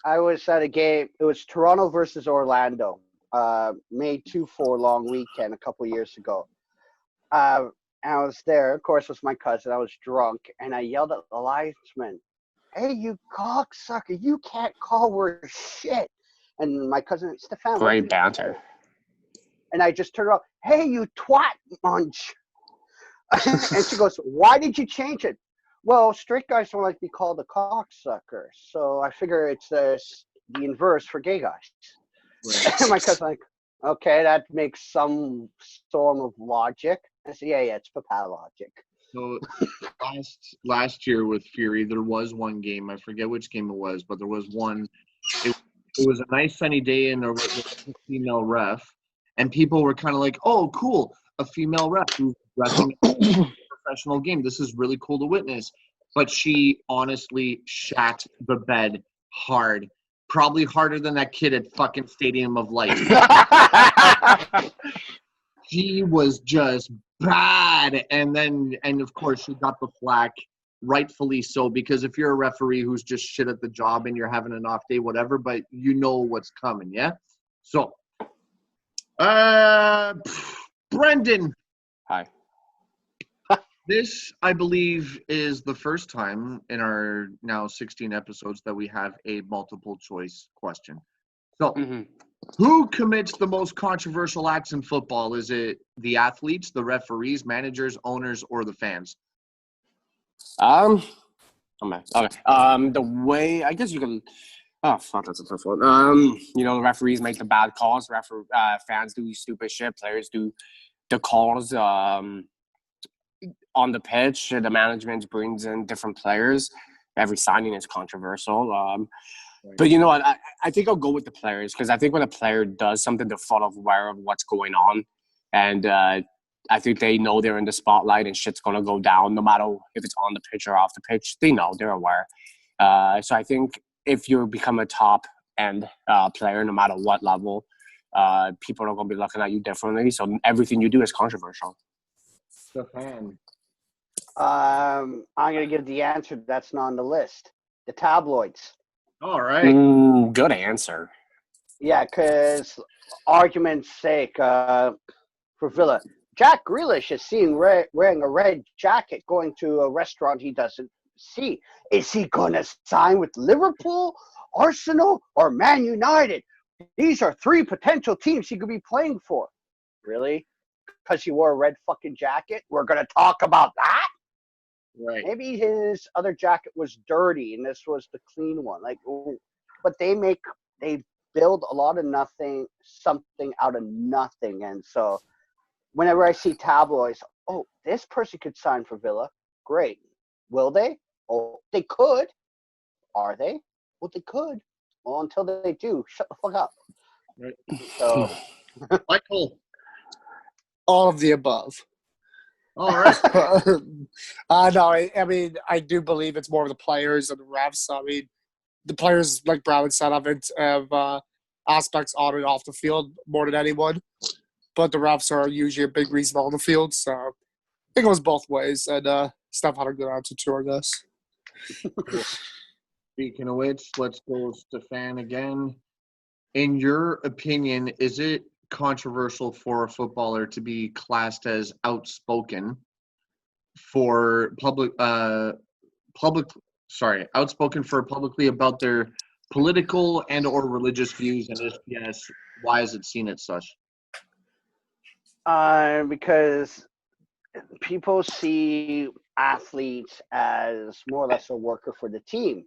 I was at a game. It was Toronto versus Orlando. May 2-4 long weekend a couple years ago. And I was there. Of course, it was my cousin. I was drunk, and I yelled at the linesman, "Hey, you cocksucker! You can't call worth shit!" And my cousin Stefan. Great banter. And I just turned around. "Hey, you twat munch!" And she goes, "Why did you change it?" Well, straight guys don't like to be called a cocksucker, so I figure it's the inverse for gay guys. Right. And my cousin's like, okay, that makes some form of logic. I said, yeah, it's papa logic. So last year with Fury, there was one game. I forget which game it was, but there was one. It was a nice sunny day, and there was a female ref, and people were kind of like, "Oh, cool, a female ref who's refing a professional game. This is really cool to witness." But she honestly shat the bed hard, probably harder than that kid at fucking Stadium of Light. She was just bad, and of course she got the flack, rightfully so, because if you're a referee who's just shit at the job and you're having an off day, whatever, but you know what's coming, yeah. So, Brendan. Hi. This, I believe, is the first time in our now 16 episodes that we have a multiple choice question. So, who commits the most controversial acts in football? Is it the athletes, the referees, managers, owners, or the fans? Okay. The way I guess you can. Oh fuck, that's a tough one. The referees make the bad calls. Fans do stupid shit. Players do the calls. On the pitch, the management brings in different players. Every signing is controversial. Right. But you know what? I think I'll go with the players, because I think when a player does something, they're full of aware of what's going on, and I think they know they're in the spotlight and shit's gonna go down, no matter if it's on the pitch or off the pitch. They know, they're aware. So I think if you become a top end player, no matter what level, people are gonna be looking at you differently. So everything you do is controversial. The fan. I'm going to give the answer that's not on the list. The tabloids. All right. Good answer. Yeah, because argument's sake, for Villa, Jack Grealish is seen wearing a red jacket going to a restaurant he doesn't see. Is he going to sign with Liverpool, Arsenal, or Man United? These are three potential teams he could be playing for. Really? Because he wore a red fucking jacket? We're going to talk about that? Right. Maybe his other jacket was dirty and this was the clean one. But they build a lot of something out of nothing. And so whenever I see tabloids, oh, this person could sign for Villa. Great. Will they? Oh, they could. Are they? Well, they could. Well, until they do, shut the fuck up. Right. So, Michael. All of the above. All right. No, I mean, I do believe it's more of the players and the refs. I mean, the players, like Brown said, have aspects on and off the field more than anyone. But the refs are usually a big reason on the field. So it goes both ways. And Steph had a good answer too, I guess. Cool. Speaking of which, let's go Stefan again. In your opinion, is it controversial for a footballer to be classed as outspoken outspoken for publicly about their political and or religious views, and if yes, why is it seen as such? because people see athletes as more or less a worker for the team.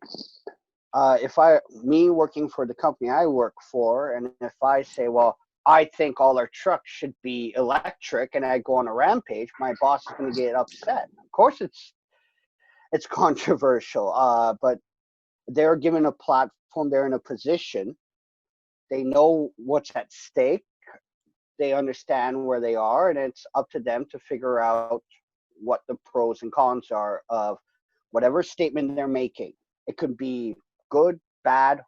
Me working for the company I work for, and if I say, well, I think all our trucks should be electric, and I go on a rampage, my boss is going to get upset. Of course, it's controversial, but they're given a platform. They're in a position. They know what's at stake. They understand where they are, and it's up to them to figure out what the pros and cons are of whatever statement they're making. It could be good, bad.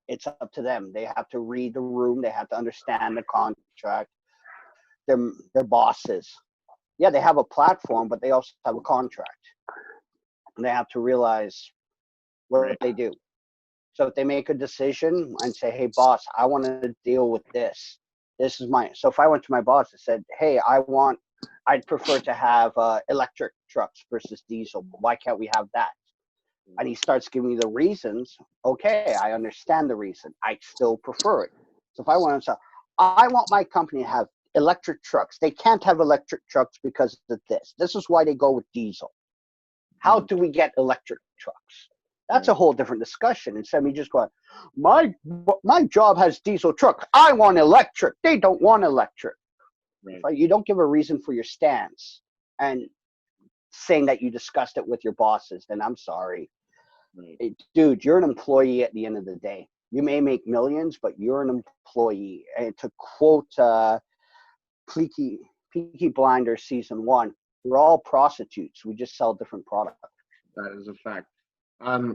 It's up to them. They have to read the room. They have to understand the contract. Their bosses. Yeah, they have a platform, but they also have a contract. And they have to realize what they do. So if they make a decision and say, hey, boss, I want to deal with this. This is mine. So if I went to my boss and said, hey, I'd prefer to have electric trucks versus diesel. Why can't we have that? And he starts giving me the reasons. Okay, I understand the reason. I still prefer it. So if I want to say, I want my company to have electric trucks. They can't have electric trucks because of this. This is why they go with diesel. How do we get electric trucks? That's a whole different discussion. Instead of me just going, my job has diesel truck. I want electric. They don't want electric. Right? You don't give a reason for your stance and saying that you discussed it with your bosses, then I'm sorry. Right. Dude, you're an employee at the end of the day. You may make millions, but you're an employee. And to quote Peaky Blinders season 1, we're all prostitutes. We just sell different products. That is a fact.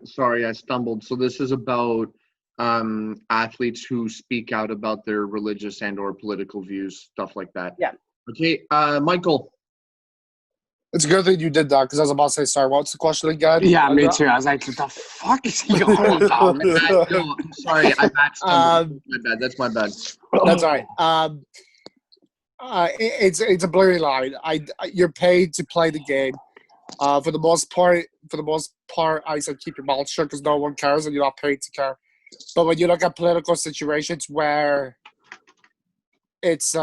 Sorry, I stumbled. So this is about athletes who speak out about their religious and or political views, stuff like that. Yeah. Okay, Michael. It's a good thing you did that because I was about to say, sorry, what's the question again? Yeah, me too. I was like, what the fuck is he going about? No, I'm sorry. I stumbled. That's my bad. That's all right. It's a blurry line. You're paid to play the game. For the most part, I said keep your mouth shut because no one cares and you're not paid to care. But when you look at political situations where it's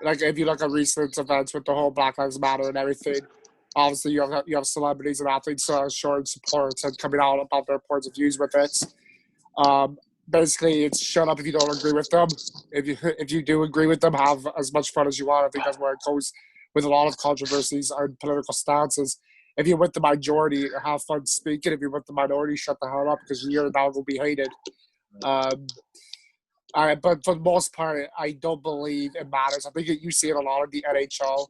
like if you look at recent events with the whole Black Lives Matter and everything, obviously you have celebrities and athletes showing support and coming out about their points of views with it. Basically, it's shut up if you don't agree with them. If you do agree with them, have as much fun as you want. I think that's where it goes with a lot of controversies and political stances. If you're with the majority, have fun speaking. If you're with the minority, shut the hell up because you're now will be hated. But for the most part, I don't believe it matters. I think you see it a lot of the NHL,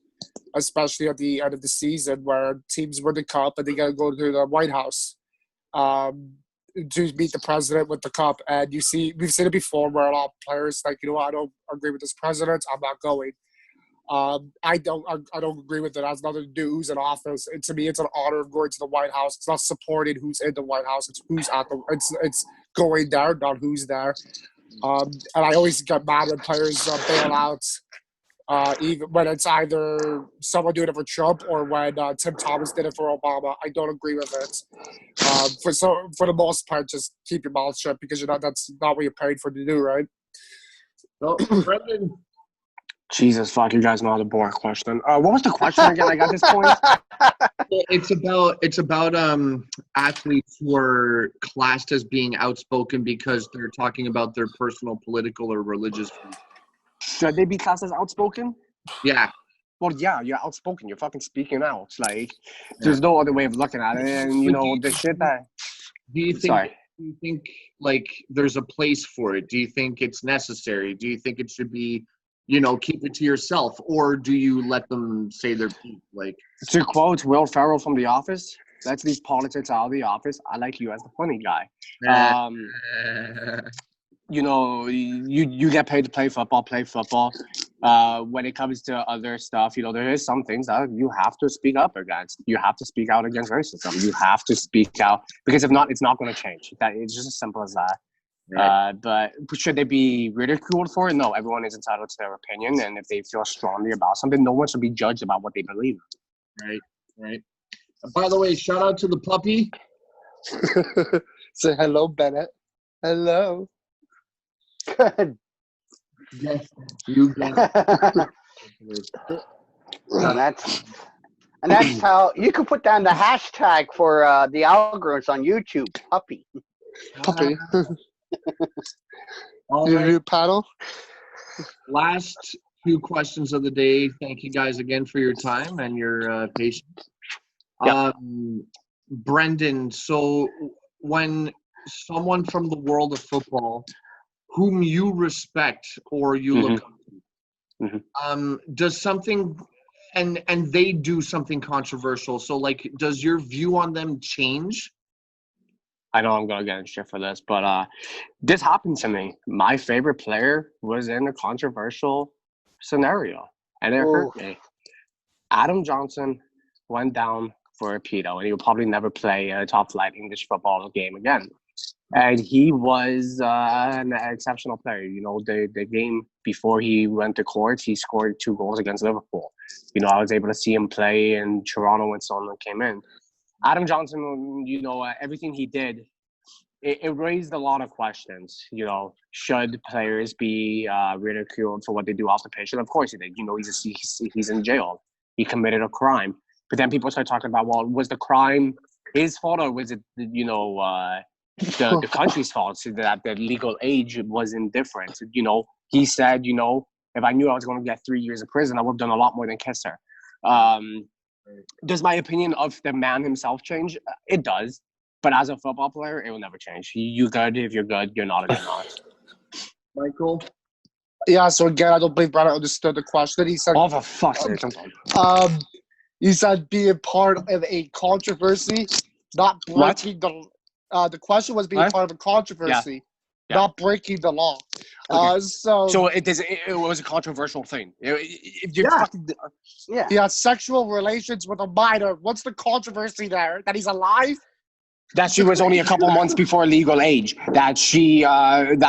especially at the end of the season, where teams win the cup and they got to go to the White House to meet the president with the cup. And we've seen it before where a lot of players like, I don't agree with this president. I'm not going. I don't agree with it. It has nothing to do who's in office. To me, it's an honor of going to the White House. It's not supporting who's in the White House. It's who's at the. It's going there, not who's there. And I always get mad when players bail out, even when it's either someone doing it for Trump or when Tim Thomas did it for Obama. I don't agree with it. For the most part, just keep your mouth shut because that's not what you're paid for to do, right? Well, Brendan. Jesus fuck, you guys know how to bore a question. What was the question again? I got this point. It's about athletes who are classed as being outspoken because they're talking about their personal political or religious views. Should they be classed as outspoken? Yeah. Well, yeah, you're outspoken. You're fucking speaking out. Like, there's no other way of looking at it. And the shit that. Do you think like there's a place for it? Do you think it's necessary? Do you think it should be? Keep it to yourself, or do you let them say their piece? Like, to quote Will Ferrell from The Office, "Let's leave politics out of the office. I like you as the funny guy." You get paid to play football. Play football. When it comes to other stuff, there is some things that you have to speak up against. You have to speak out against racism. You have to speak out because if not, it's not going to change. It's just as simple as that. Right. But should they be ridiculed for it? No, everyone is entitled to their opinion, and if they feel strongly about something, no one should be judged about what they believe. Right. By the way, shout out to the puppy. Say hello, Bennett. Hello. Good. Yes, you get it. And that's how you can put down the hashtag for the algorithms on YouTube. Puppy. All right. Paddle. Last 2 questions of the day. Thank you guys again for your time and your patience. Yep. Brendan, so when someone from the world of football whom you respect or you look up to, does something and they do something controversial, so like does your view on them change? I know I'm going to get in shit for this, but this happened to me. My favorite player was in a controversial scenario, and it hurt me. Adam Johnson went down for a pedo, and he will probably never play a top-flight English football game again. And he was an exceptional player. The game before he went to court, he scored 2 goals against Liverpool. I was able to see him play in Toronto when someone came in. Adam Johnson, everything he did, it raised a lot of questions. Should players be ridiculed for what they do off the pitch? And of course he did. He's in jail. He committed a crime. But then people start talking about, well, was the crime his fault or was it, the country's fault? So that the legal age was indifferent. He said, if I knew I was going to get 3 years of prison, I would have done a lot more than kiss her. Does my opinion of the man himself change? It does. But as a football player, it will never change. You're good if you're good. You're not if you're not. Michael? Yeah, so again, I don't believe Brandon understood the question. He said, Oh, for fuck's sake. I'm sorry. he said being part of a controversy, not breaking the question was being What? part of a controversy, Yeah. not breaking the law. Okay. So it was a controversial thing. If you're Yeah. fucking, Yeah. he had sexual relations with a minor. What's the controversy there? That he's alive? that she was only a couple months before legal age, that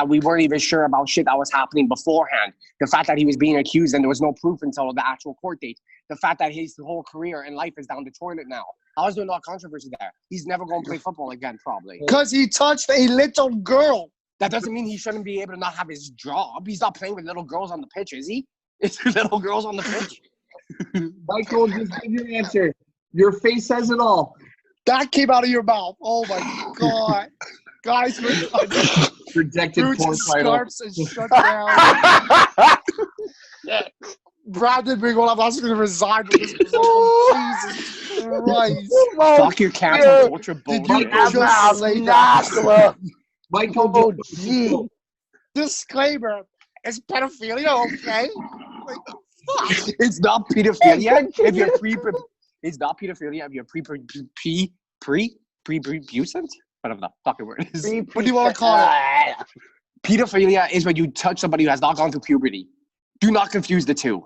we weren't even sure about shit that was happening beforehand, the fact that he was being accused and there was no proof until the actual court date, the fact that his whole career and life is down the toilet now. How is there not controversy there? He's never going to play football again, probably. Because he touched a little girl. That doesn't mean he shouldn't be able to not have his job. He's not playing with little girls on the pitch, is he? It's little girls on the pitch. Michael, just give your answer. Your face says it all. That came out of your mouth. Oh my God. Guys, Projected Boots porn and title. Scarves is shut down. Brandon, we're going to ask you to resign from this position. Jesus Christ. Fuck your cancel culture Did bullshit. you just say that? Michael, Oh, just- gee. Disclaimer. Is pedophilia okay? Like, fuck. It's not pedophilia if you're It's not pedophilia if you're pre-pubescent? Whatever the fucking word is. What do you want to call it? Pedophilia is when you touch somebody who has not gone through puberty. Do not confuse the two.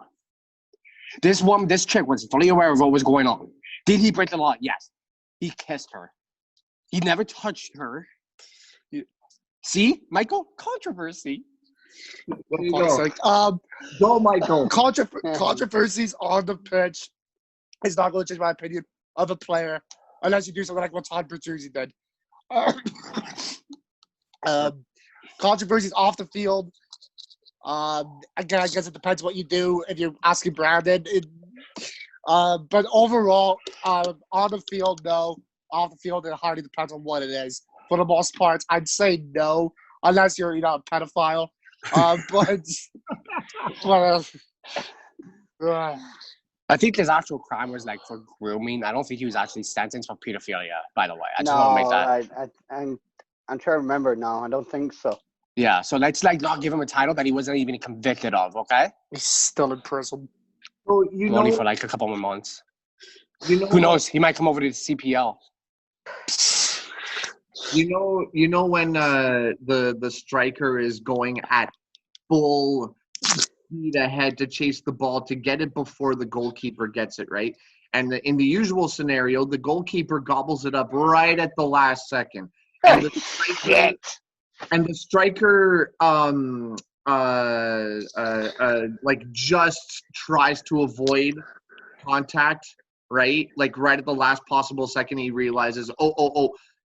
This chick was fully aware of what was going on. Did he break the law? Yes. He kissed her. He never touched her. See, Michael? Controversy. There you Fuck's go. sake. Go, Michael. Controversies on the pitch is not going to change my opinion of a player unless you do something like what Todd Bertuzzi did. Controversies off the field. Again, I guess it depends what you do if you're asking Brandon. But overall, on the field, no. Off the field, it highly depends on what it is. For the most part, I'd say no, unless you're, a pedophile. I think his actual crime was like for grooming. I don't think he was actually sentenced for pedophilia, by the way. I just want to make that. I'm trying to remember now. I don't think so. Yeah, so let's not give him a title that he wasn't even convicted of, okay? He's still in prison. So Only for like a couple more months. Who Who knows? He might come over to the CPL. You know when the striker is going at full speed ahead to chase the ball to get it before the goalkeeper gets it, right? And in the usual scenario, the goalkeeper gobbles it up right at the last second. And the striker just tries to avoid contact, right? Like right at the last possible second, he realizes,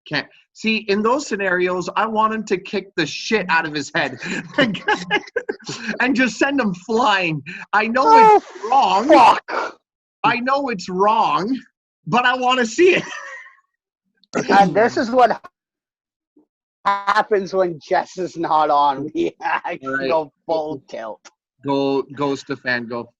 can't. See, in those scenarios, I want him to kick the shit out of his head and just send him flying. I know it's wrong. Fuck. I know it's wrong, but I want to see it. And this is what happens when Jess is not on. We actually go full tilt. Go, Stefan, go.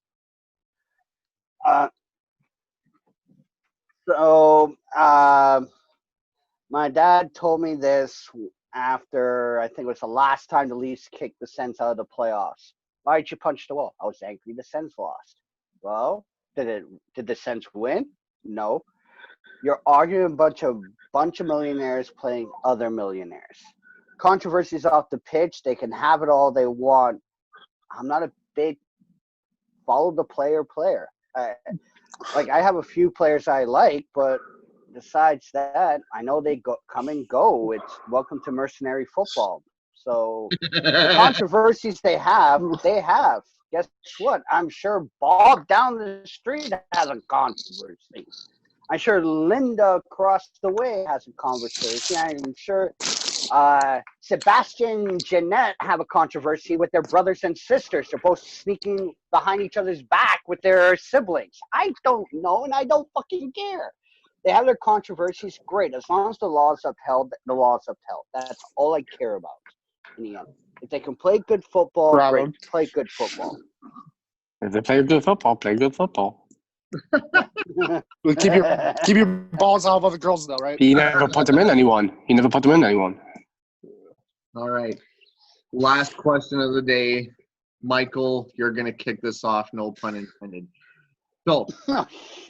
My dad told me this after, I think it was the last time the Leafs kicked the Sens out of the playoffs. Why did you punch the wall? I was angry the Sens lost. Well, did the Sens win? No. You're arguing a bunch of millionaires playing other millionaires. Controversies off the pitch, they can have it all they want. I'm not a big follow the player. I have a few players I like, but besides that, I know they come and go. It's welcome to mercenary football. So the controversies they have. Guess what? I'm sure Bob down the street has a controversy. I'm sure Linda across the way has a conversation. I'm sure Sebastian and Jeanette have a controversy with their brothers and sisters. They're both sneaking behind each other's back with their siblings. I don't know, and I don't fucking care. They have their controversies. Great. As long as the law is upheld, the law is upheld. That's all I care about in the end. If they can play good football, Bravo. great. Play good football. If they play good football, play good football. Keep your balls off other girls, though, right? He never put them in anyone. All right. Last question of the day. Michael, you're going to kick this off, no pun intended. So,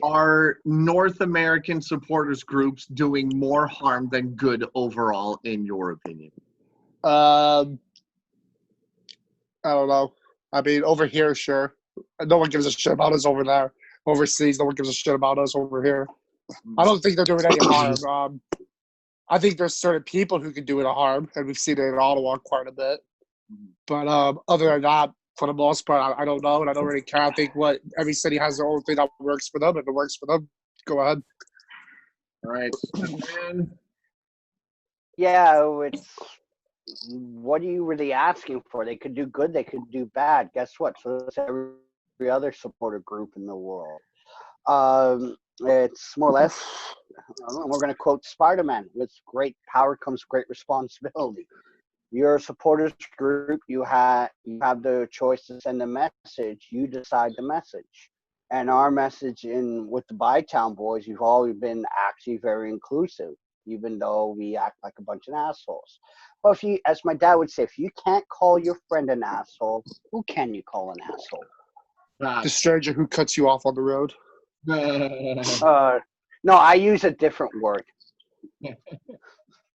are North American supporters groups doing more harm than good overall, in your opinion? I don't know. I mean, over here, sure. No one gives a shit about us over there. Overseas, no one gives a shit about us over here. I don't think they're doing any harm. I think there's certain people who can do it a harm, and we've seen it in Ottawa quite a bit. But other than that, for the most part, I don't know, and I don't really care. I think every city has their own thing that works for them. If it works for them, go ahead. All right. Stefan? Yeah, it's what are you really asking for? They could do good, they could do bad. Guess what? So it's every other supporter group in the world. It's more or less, we're going to quote Spider-Man, with great power comes great responsibility. You're a supporters group, you have the choice to send a message, you decide the message. And our message with the Bytown boys, you've always been actually very inclusive, even though we act like a bunch of assholes. But if you, as my dad would say, if you can't call your friend an asshole, who can you call an asshole? The stranger who cuts you off on the road. No, I use a different word.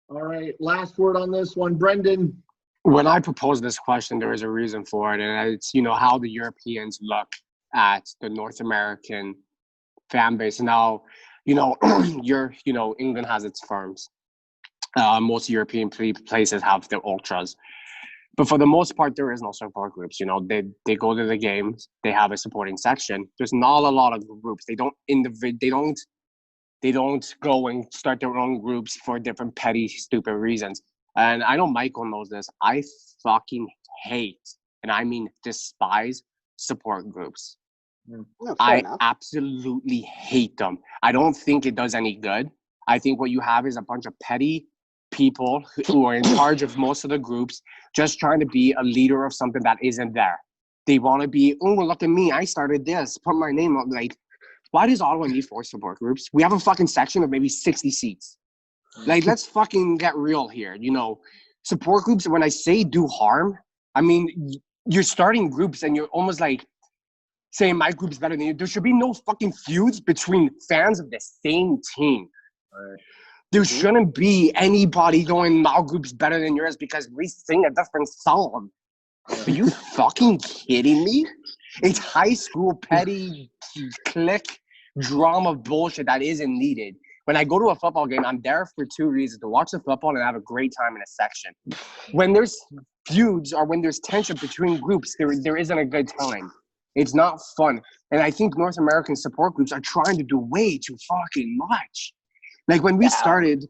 All right. Last word on this one, Brendan. When I proposed this question, there is a reason for it, and it's how the Europeans look at the North American fan base. Now, England has its firms. Most European places have their ultras, but for the most part, there is no support groups. They go to the games, they have a supporting section. There's not a lot of groups. They don't go and start their own groups for different petty, stupid reasons. And I know Michael knows this. I fucking hate, and I mean despise, support groups. No, I absolutely hate them. I don't think it does any good. I think what you have is a bunch of petty people who are in charge of most of the groups, just trying to be a leader of something that isn't there. They want to be, oh, look at me, I started this, put my name up. Like, why does Ottawa need 4 support groups? We have a fucking section of maybe 60 seats. Like, let's fucking get real here. Support groups, when I say do harm, I mean, you're starting groups and you're almost like saying my group's better than you. There should be no fucking feuds between fans of the same team. Right. There shouldn't be anybody going, my group's better than yours because we sing a different song. Are you fucking kidding me? It's high school petty clique drama bullshit that isn't needed. When I go to a football game, I'm there for 2 reasons: to watch the football and have a great time in a section. When there's feuds or when there's tension between groups, there isn't a good time. It's not fun. And I think North American support groups are trying to do way too fucking much. Like when we started,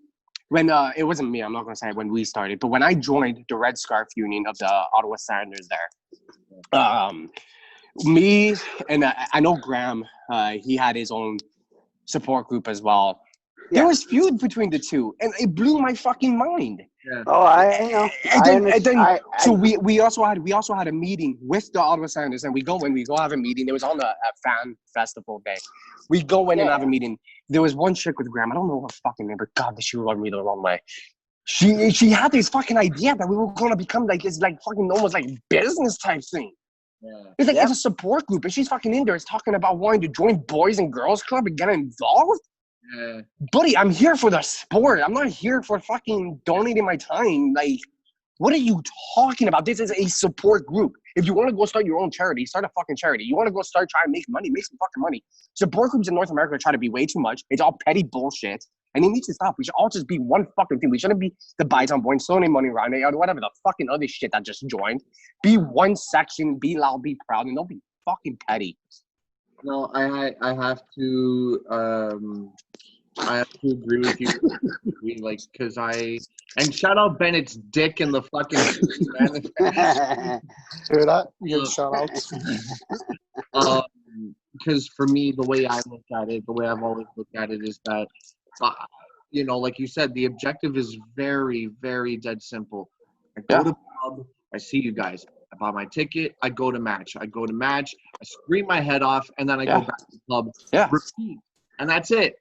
it wasn't me, I'm not going to say when we started, but when I joined the Red Scarf Union of the Ottawa Sounders there, me and I know Graham, he had his own support group as well. Yeah. There was feud between the two, and it blew my fucking mind. Yeah. Oh, I know. So we also had a meeting with the Ottawa Sounders, and we go have a meeting. It was on a fan festival day. We go in and have a meeting. There was one chick with Graham. I don't know her fucking name, but God, she rubbed me the wrong way. She had this fucking idea that we were gonna become like this, like fucking almost like business type thing. Yeah. It's like it's a support group, and she's fucking in there. It's talking about wanting to join Boys and Girls Club and get involved. Yeah. Buddy, I'm here for the sport. I'm not here for fucking donating my time. Like, what are you talking about? This is a support group. If you want to go start your own charity, start a fucking charity. You want to go start trying to make money, make some fucking money. Support groups in North America try to be way too much. It's all petty bullshit. And it needs to stop. We should all just be one fucking thing. We shouldn't be the Bytown boys throwing money around it or whatever the fucking other shit that just joined. Be one section, be loud, be proud, and don't be fucking petty. No, I have to I have to agree with you. Because and shout out Bennett's dick in the fucking man. Hear that? You get shout outs. Because for me, the way I look at it, the way I've always looked at it is that, like you said, the objective is very, very dead simple. I go to pub, I see you guys. I buy my ticket, I go to match. I scream my head off, and then I go back to the pub. Yeah. Repeat. And that's it.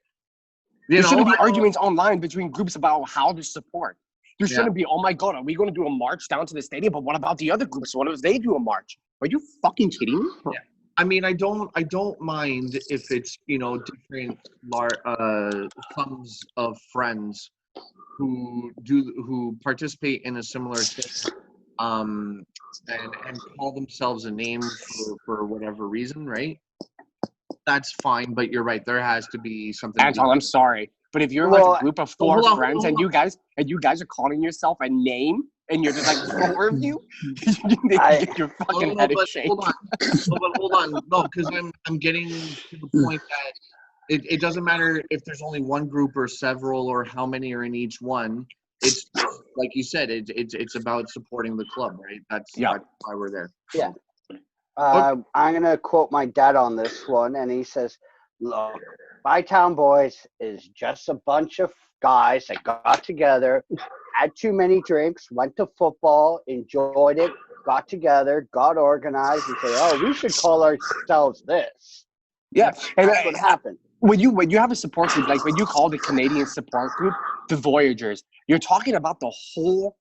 There shouldn't be arguments online between groups about how to support. There shouldn't be, oh my God, are we going to do a march down to the stadium? But what about the other groups? What if they do a march? Are you fucking kidding me? Yeah. I mean, I don't mind if it's, different sums of friends who participate in a similar thing, and call themselves a name for whatever reason, right? That's fine, but you're right. There has to be something. Anton, I'm sorry, but if you're like a group of four friends and you guys are calling yourself a name, and you're just like 4 of you, you need to get your fucking head shaped. Hold on, no, because I'm getting to the point that it doesn't matter if there's only one group or several or how many are in each one. It's like you said, it's about supporting the club, right? That's why we're there. Yeah. I'm going to quote my dad on this one, and he says, look, Bytown Boys is just a bunch of guys that got together, had too many drinks, went to football, enjoyed it, got together, got organized, and say, oh, we should call ourselves this. Yeah. And that's what happened. When you have a support group, like when you call the Canadian support group the Voyagers, you're talking about the whole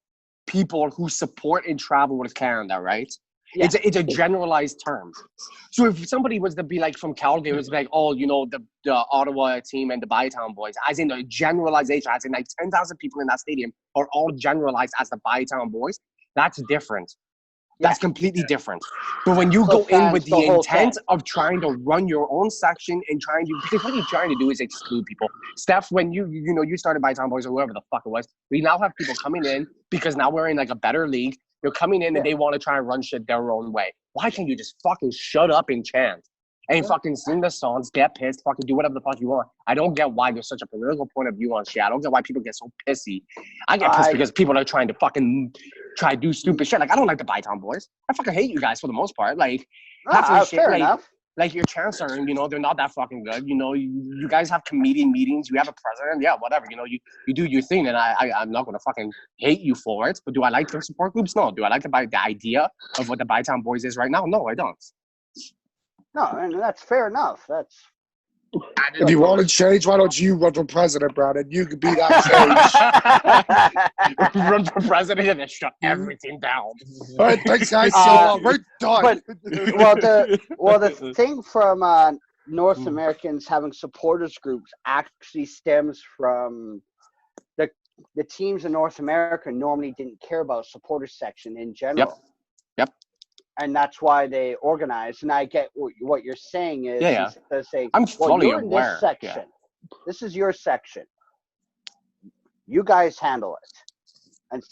people who support and travel with Canada, right? Yeah. It's a generalized term. So if somebody was to be like from Calgary, it was like, oh, the Ottawa team and the Bytown Boys, as in the generalization, as in like 10,000 people in that stadium are all generalized as the Bytown Boys. That's different. That's completely different. But when you go in with the intent of trying to run your own section and because what you're trying to do is exclude people. Steph, when you started Bytown Boys or whoever the fuck it was, we now have people coming in because now we're in like a better league. They're coming in and they want to try and run shit their own way. Why can't you just fucking shut up and chant? And fucking sing the songs, get pissed, fucking do whatever the fuck you want. I don't get why there's such a political point of view on shit. I don't get why people get so pissy. I get pissed because people are trying to fucking try to do stupid shit. Like, I don't like the Bytown Boys. I fucking hate you guys for the most part. Like, fair enough. Like your chants are, they're not that fucking good. You guys have committee meetings. You have a president. Yeah, whatever. You do your thing, and I'm not going to fucking hate you for it. But do I like the support groups? No. Do I like the idea of what the Bytown Boys is right now? No, I don't. No, and that's fair enough. If you want to change, why don't you run for president, Brandon? You could be that change. Run for president and then shut everything down. All right, thanks, guys. We're done. The thing from North Americans having supporters groups actually stems from the teams in North America normally didn't care about supporters section in general. Yep. And that's why they organized. And I get what you're saying is, they're saying, I'm fully you're in aware. this section. Yeah. This is your section. You guys handle it. And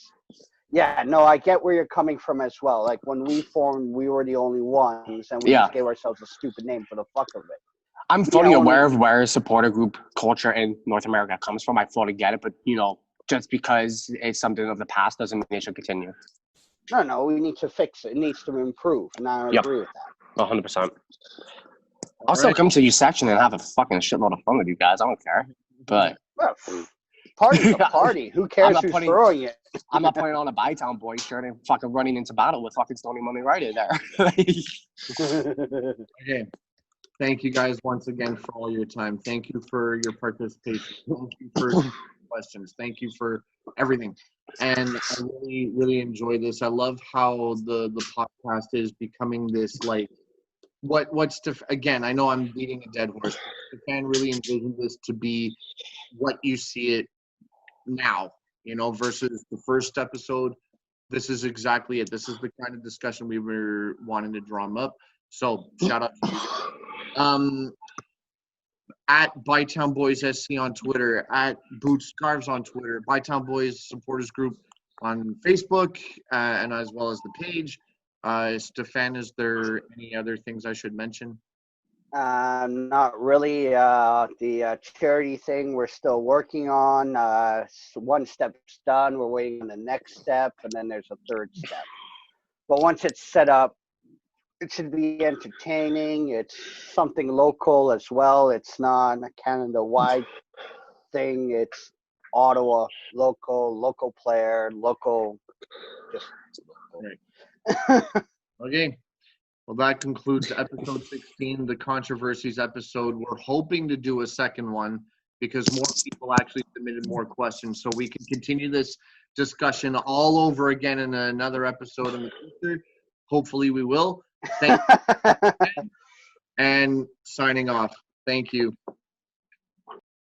I get where you're coming from as well. Like when we formed, we were the only ones, and we just gave ourselves a stupid name for the fuck of it. I'm fully aware of where supporter group culture in North America comes from. I fully get it, but just because it's something of the past doesn't mean it should continue. No, we need to fix it. It needs to improve, and I agree with that. 100%. I'll still come to your section and have a fucking shitload of fun with you guys. I don't care. But party's a party. Who cares who's throwing it? I'm not putting on a Bytown Boy shirt and fucking running into battle with fucking Stony Mummy right in there. Okay. Thank you guys once again for all your time. Thank you for your participation. Thank you for questions. Thank you for everything. And I really, really enjoy this. I love how the podcast is becoming this, like, again, I know I'm beating a dead horse, but Stefan really envisioned this to be what you see it now, versus the first episode. This is exactly it. This is the kind of discussion we were wanting to drum up. So shout out to you. At Bytown Boys SC on Twitter, at Boots Scarves on Twitter, Bytown Boys Supporters Group on Facebook, and as well as the page. Stefan, is there any other things I should mention? Not really. The charity thing we're still working on. One step's done. We're waiting on the next step, and then there's a third step. But once it's set up, it should be entertaining. It's something local as well. It's not a Canada-wide thing. It's Ottawa, local player, local, just local. Okay. Well, that concludes episode 16, the Controversies episode. We're hoping to do a second one because more people actually submitted more questions. So we can continue this discussion all over again in another episode in the future. Hopefully we will. Thank you. And signing off. Thank you.